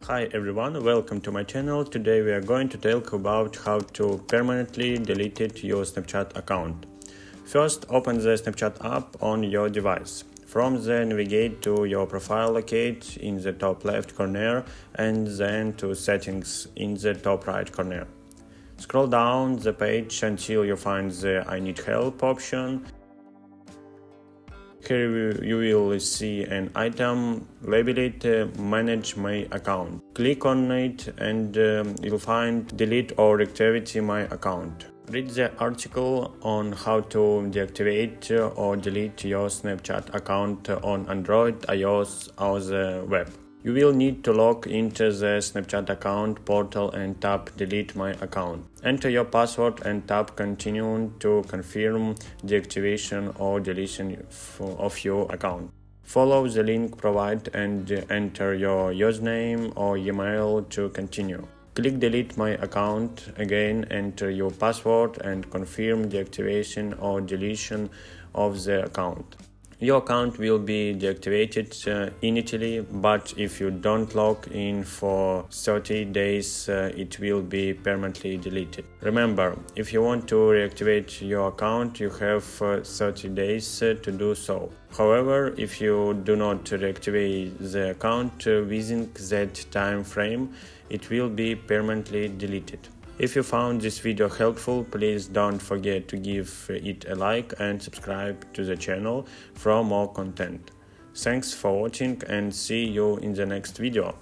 Hi everyone, welcome to my channel. Today we are going to talk about how to permanently delete your Snapchat account. First, open the Snapchat app on your device. From there, navigate to your profile locate in the top left corner and then to settings in the top right corner. Scroll down the page until you find the I need help option. Here you will see an item, label it Manage My Account. Click on it and you'll find Delete or Reactivate My Account. Read the article on how to deactivate or delete your Snapchat account on Android, iOS or the web. You will need to log into the Snapchat account portal and tap Delete My Account. Enter your password and tap Continue to confirm deactivation or deletion of your account. Follow the link provided and enter your username or email to continue. Click Delete My Account, again enter your password and confirm deactivation or deletion of the account. Your account will be deactivated initially, but if you don't log in for 30 days, it will be permanently deleted. Remember, if you want to reactivate your account, you have 30 days to do so. However, if you do not reactivate the account within that time frame, it will be permanently deleted. If you found this video helpful, please don't forget to give it a like and subscribe to the channel for more content. Thanks for watching and see you in the next video.